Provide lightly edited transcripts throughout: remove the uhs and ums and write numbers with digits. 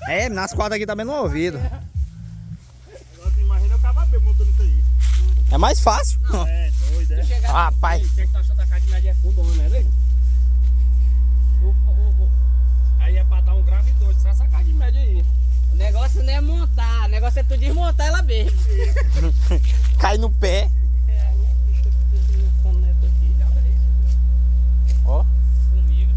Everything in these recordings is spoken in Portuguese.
É, nas quadras aqui também no ouvido. Agora tu imagina eu acaba bem montando isso aí. É mais fácil. É, doido, é? Rapaz. O que tá achando da casa de média é fundona, né, velho? Aí é pra dar um grave doido, só essa casa de média aí. O negócio não é montar, o negócio é tu desmontar ela mesmo. Cai no pé. Ó. Comigo.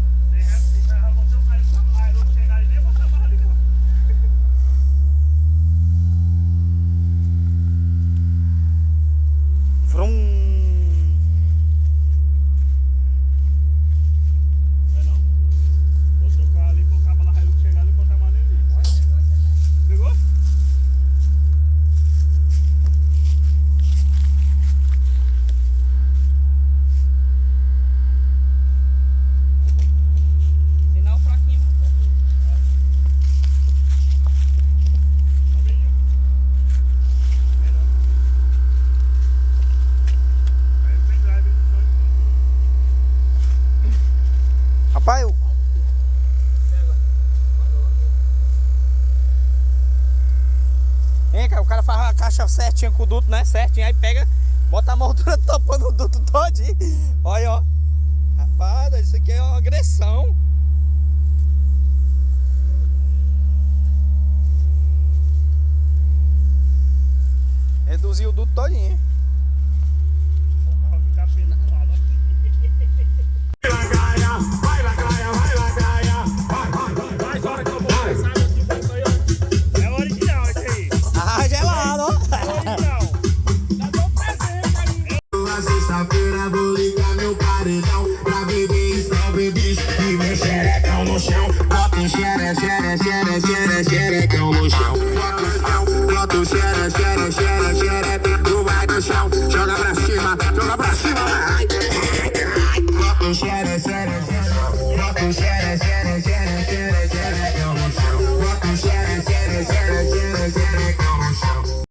Vrum. Não é não? Vou trocar ali pro cabo lá chegar ali e botar a maneira ali. Pegou? Sinal fraquinho, mano. Aí o pendrive no chão e Rapaz, eu... Vem cá, o cara faz a caixa certinha com o duto, né? Certinho, aí pega, bota a moldura tampando o duto todinho. Olha, ó. Rapaz, isso aqui é uma agressão. Reduziu o duto todinho. o carro fica pesado. É original esse aí. Ah, gelado, ó. Original. Na sexta-feira vou ligar meu paredão pra beber e só beber e meu xerecão no chão. Bota o xerecão no chão. Bota o xerecão, tu vai no chão. Joga pra cima, vai. Bota o xerecão no chão. Bota o xerecão no chão. Bota o xerecão no chão.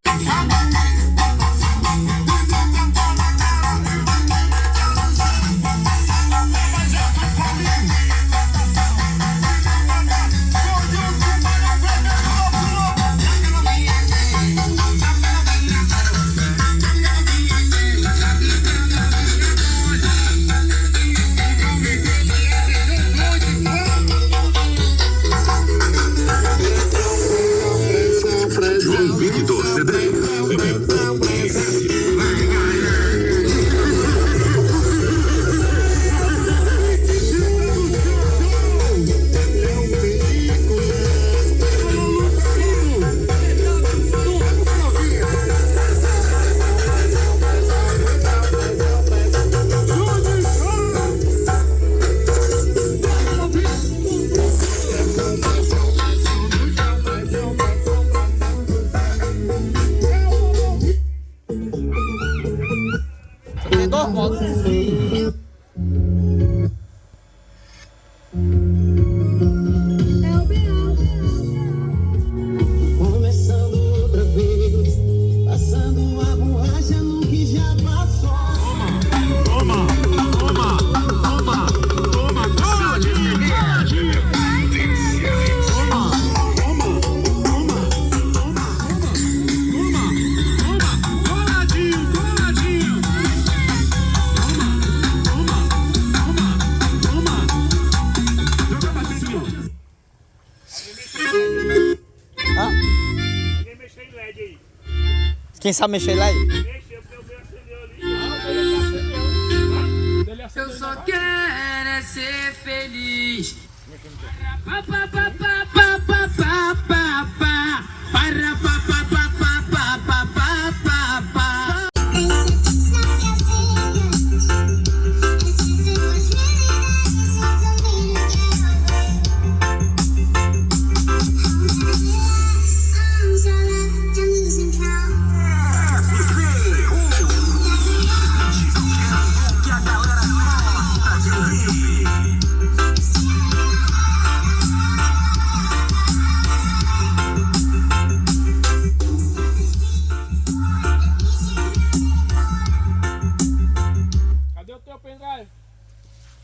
João Victor CD. Tem dois modos. Começando outra vez, passando a borracha no que já passou. Ninguém mexeu em LED aí. Quem sabe mexer lá aí? Mexeu, porque o meu acendeu ali. Eu só quero é ser feliz. Cadê o teu pendrive?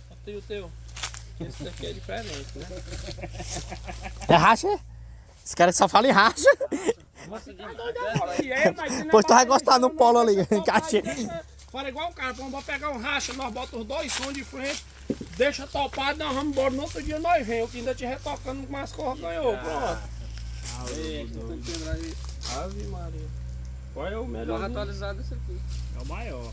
Botei o teu. Esse daqui é diferente, né? É racha? Esse cara só fala em racha. Pois tu vai gostar no polo ali, encaixei. Fala igual o cara, vamos pegar um racha, nós botamos os dois sons de frente, deixa topado, nós vamos embora. No outro dia nós vem, o que ainda te retocando com as corras ganhou, pronto. Ave Maria. Qual é o melhor? Mais atualizado esse aqui. É o maior.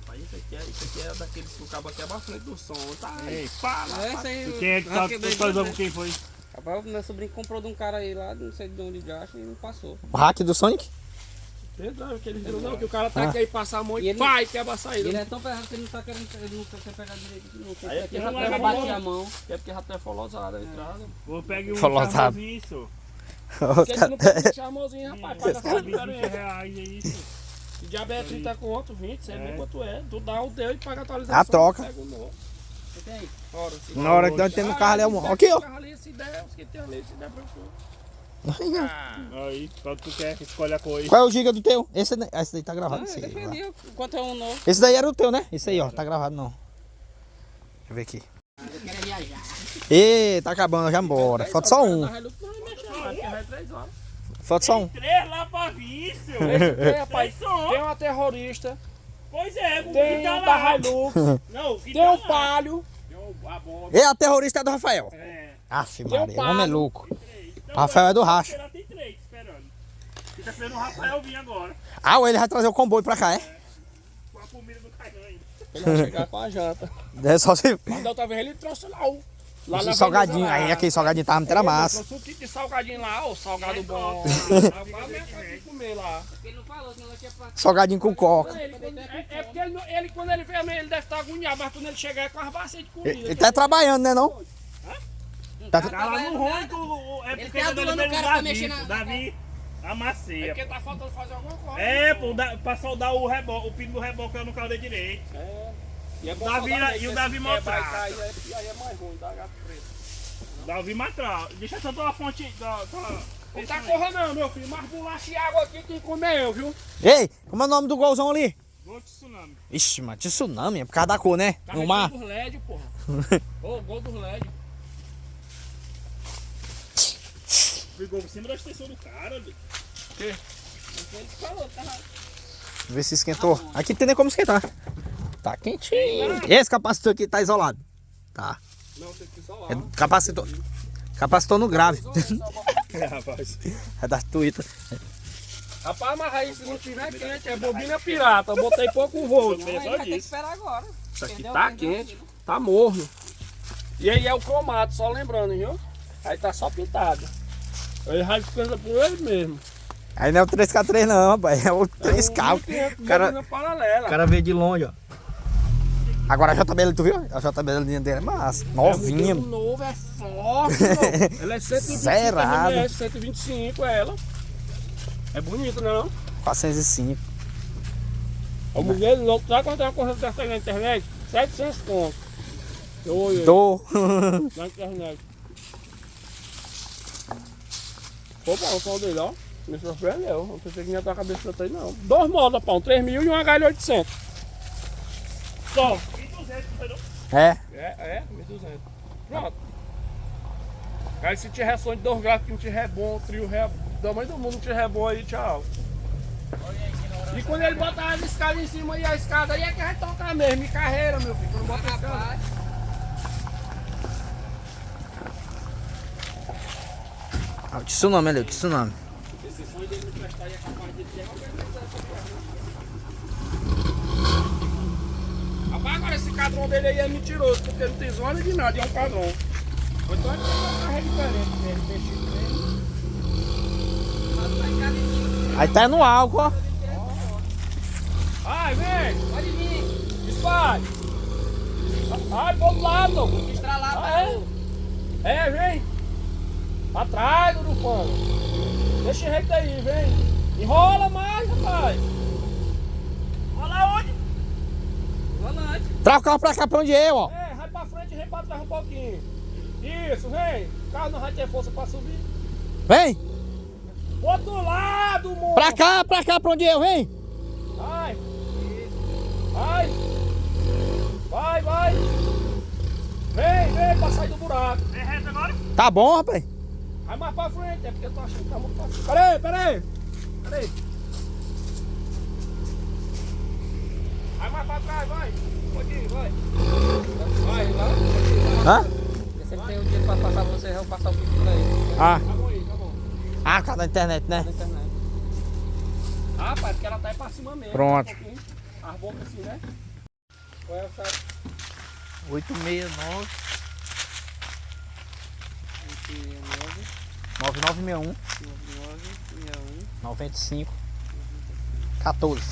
Aí isso aqui é daqueles que o cabo aqui é bastante do som, tá? Ei, fala! Esse aí. Quem é que tá atualizando quem foi? Rapaz, o meu sobrinho comprou de um cara aí lá, não sei de onde de acha, e não passou. O hack do Sonic? Não, aquele vídeo não, que o cara tá aqui aí passar muito, E ele- pai, quebra a saída. Ele é tão ferrado que ele não tá querendo, ele não quer pegar direito de novo. Aí Porque aqui já não até leva bate bola. a mão. É porque já tá folosado a entrada. Vou pegar um Falou, sabe. charmosinho, isso. Porque você não pode deixar a mãozinha, rapaz, paga essa 20 diferença. reais é isso. Se diabetes 30 conto, 20, você vê quanto é. Tu dá o teu e paga a atualização. A troca. Pega o novo. Você tem aí? Ora, se Na hora que nós temos um carro ali, é um. Aqui, ó. Se der, os que tem ali, se der pra tu. Aí, quando tu quer, escolhe a cor aí. Qual é o giga do teu? Esse daí tá gravado. Ah, eu Esse, aí, defendi, lá. enquanto é um novo. Esse daí era o teu, né? Esse aí, ó. Tá gravado não. Deixa eu ver aqui. Eu quero viajar. Ê, tá acabando, já embora. Falta só um. Na Hilux não vai mexer, mas porque vai 3 horas. Falta só um. 3 lá pra vício. Tem, rapaz, Tem som. tem uma terrorista, Pois é, o tem que tá um lá. da Hilux, Não, o que tem tá um lá. Palio. Tem a bomba. E a terrorista é do Rafael. É. Aff, Tem um Maria, o homem é palo. louco. Então, Rafael é do racha. Ela tem 3 esperando. E tá esperando o Rafael vir agora. Ah, ele vai trazer o comboio pra cá, é? Com a comida do Caio ainda. Ele vai chegar com a janta. É só se. Mas da outra vez ele trouxe lá o... Lá Esse na salgadinho. Venezuela. Aí aquele salgadinho tava muito era massa. Trouxe um kit de salgadinho lá, o salgado bom. Rapaz, vem aqui comer lá. Porque ele não falou, senão ela tinha pra... Salgadinho com coca. É porque ele, quando ele vem, ele deve estar agoniado, mas quando ele chegar é com as bacias de comida. Ele tá trabalhando, né não? Tá Tá lá no ruim, é Ele porque tá tá adulando dando o cara pra Davi. mexer na- O Davi É amasseia. porque tá faltando fazer alguma coisa. É, pô, pra soldar o reboque, o pino do reboque no carro da direita. E é bom Davi- soldar e o mesmo, Davi esse maltrata. quebra, aí é mais ruim, dá gato preto. Davi matar. Deixa só tua fonte da. Não tá correndo não, meu filho, mas bolacha e água aqui quem come é eu, viu? Ei, como é o nome do golzão ali? Gol de tsunami. Ixi, mano, tsunami, é por causa da cor, né? Tá No mar. dos LED, porra. Ô, gol dos LED. Brigou por cima da extensão do cara, bicho. Ele falou, tá? Vê se esquentou. Aqui não tem nem como esquentar. Tá quentinho. Esse capacitor aqui tá isolado. Tá. Não, tem que isolar. É capacitor. Capacitor no grave. É, rapaz. É da Twitter. Rapaz, mas aí se não tiver quente, é bobina pirata. Eu botei pouco volt. Só Ele vai ter que disso. esperar agora. Isso aqui Entendeu? tá Entendeu? quente, tá morno. E aí é o cromato, só lembrando, viu? Aí tá só pintado. Ele vai ficando por ele mesmo. Aí não é o 3K3 não, rapaz. É o 3K. O cara, Bobina paralela. o cara veio de longe, ó. Agora a JBL, tu viu? A JBL dele é massa. Novinha. É muito novo, é forte, pô. Ela é 125 Zerado. ml, 125 ela. É bonito, não? 405. O mulher, sabe quanto é uma corrente dessa aí na internet? 700 conto. Eu olhei Tô. na internet. Opa, o pau dele, ó. Me surpreendeu. Não pensei que ia dar a cabeça dele, não. 2 modas, pão. 3.000 e um HL800. Só. 1.200, entendeu? É. É, 1.200. Pronto. Aí se tiver som de 2 gráficos, não tiver bom, trio ré, do tamanho do mundo não tiver bom aí, tchau. E quando ele botar as escadas em cima e a escada aí é que vai tocar mesmo, em carreira, meu filho. Quando bota a escada. Rapaz, Ah, o tsunami ali, o tsunami. Esse som dele me prestar é capaz de ter organizado essa porra. Rapaz, agora esse cadrão dele aí é mentiroso, porque não tem zona de nada, é um cadrão. Ou então ele tem uma carreira diferente, né? Ele mexido nele. Aí tá no álcool, ó. Ai, vem! pode vir. Dispare! Ai, do outro lado! Estralar, Ah, é? Vem! Atrás, Urufano! Deixa o jeito aí, vem! Enrola mais, rapaz! Olha onde? Volante. Traz o carro pra cá pra onde eu, ó. Vai pra frente e vem pra trás um pouquinho! Isso, vem! O carro não vai ter força pra subir! Vem. Pro outro lado, moço! Pra cá pra onde eu, vem. Vai! Vai! Vai! Vem pra sair do buraco! É reto agora? Tá bom, rapaz. Vai mais pra frente, é porque eu tô achando que tá muito fácil. Peraí. Vai mais pra trás, vai. Pode ir, vai. Vai, lá. Hã? Se ele tem um dia pra passar você, eu vou passar o pico pra ele. Ah, Tá bom aí, tá bom. ah, por causa da internet, né? Na internet. Ah, pai, porque ela tá aí pra cima mesmo. Pronto. Um pouquinho. As bocas assim, né? Qual é o site? 869 9, 9961 61. 95 14.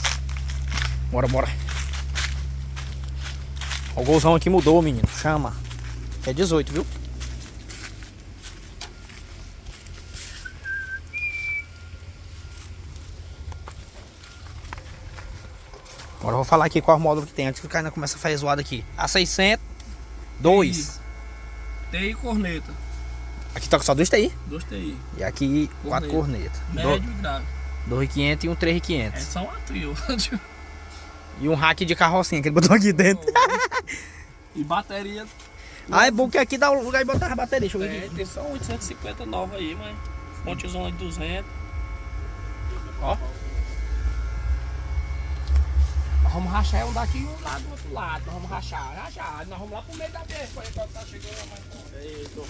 Bora. Ó, o golzão aqui mudou, menino. Chama. É 18, viu? Agora eu vou falar aqui qual módulo que tem antes que o cara começa a fazer zoada aqui. A600 2. TI e corneta. Aqui toca só 2 TI. 2 TI. E aqui 4 cornetas. Médio e grave. 2.500 e um É 3.500. só uma trio. E um rack de carrocinha que ele botou aqui dentro. E bateria. Ah, é bom que aqui dá um lugar e botar a bateria. Deixa eu ver É, aqui. tem só 850 nova aí, mas fontezona de 200. Ó. Nós vamos rachar um daqui e um lá do outro lado. Nós vamos rachar. Nós vamos lá pro meio da despa aí quando tá chegando lá mais. Eita,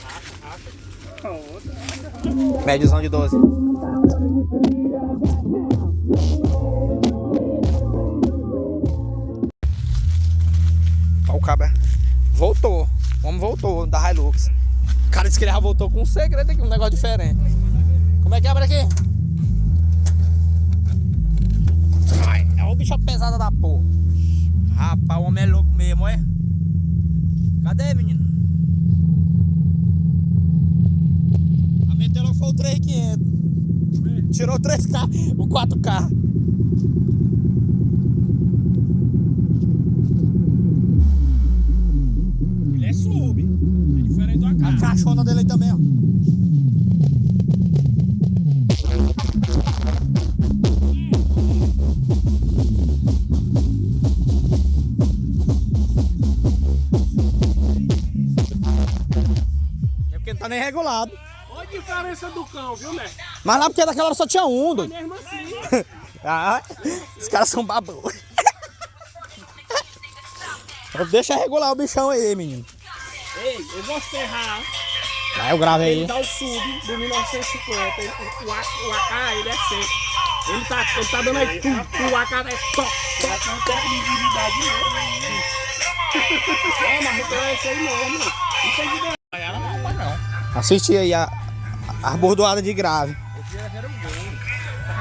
racha. Médiozão de 12. Ó, o cabo voltou. O homem voltou da Hilux. O cara disse que ele já voltou com um segredo aqui, um negócio diferente. Como é que abre aqui? Ai, é uma bicha pesada da porra. Rapaz, o homem é louco mesmo, é? Cadê, menino? A meteu foi o 3.500. Tirou o 3K, o 4K. Ele é sub. É diferente do AK. A caixona dele aí também, ó. É porque não tá nem regulado. Olha a diferença do cão, viu, né? Mas lá porque daquela hora só tinha um, doido. Mesmo assim. Ah, os caras são babão. Deixa regular o bichão aí, menino. Ei, eu vou ferrar. Vai, eu grave Ele aí. dá o sub do 1950. O AK, ele é seco. Ele tá dando aí tudo. O AK é top. Não tem visibilidade não. É, mas não é isso aí não, mano. Não tem ideia. Ela não vai não. Assiste aí a bordoada de grave.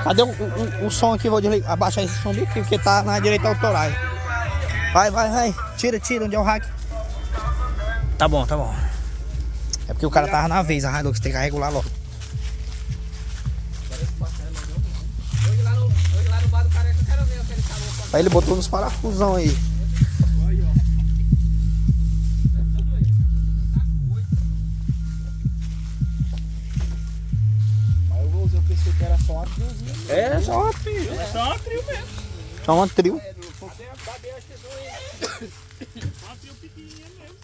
Cadê o som aqui? Vou desligar, abaixar esse som aqui, porque tá na direita autoral. Vai. Tira, onde é o hack? Tá bom. É porque o cara tava na vez, a Hilux tem que regular logo. Hoje lá no bar do careca eu quero ver aquele calor. Aí ele botou nos parafusão aí. Aí eu pensei que era só uma triozinha. É, só uma trio. É só uma trio mesmo. Só uma trio. Só uma trio pequenininha mesmo.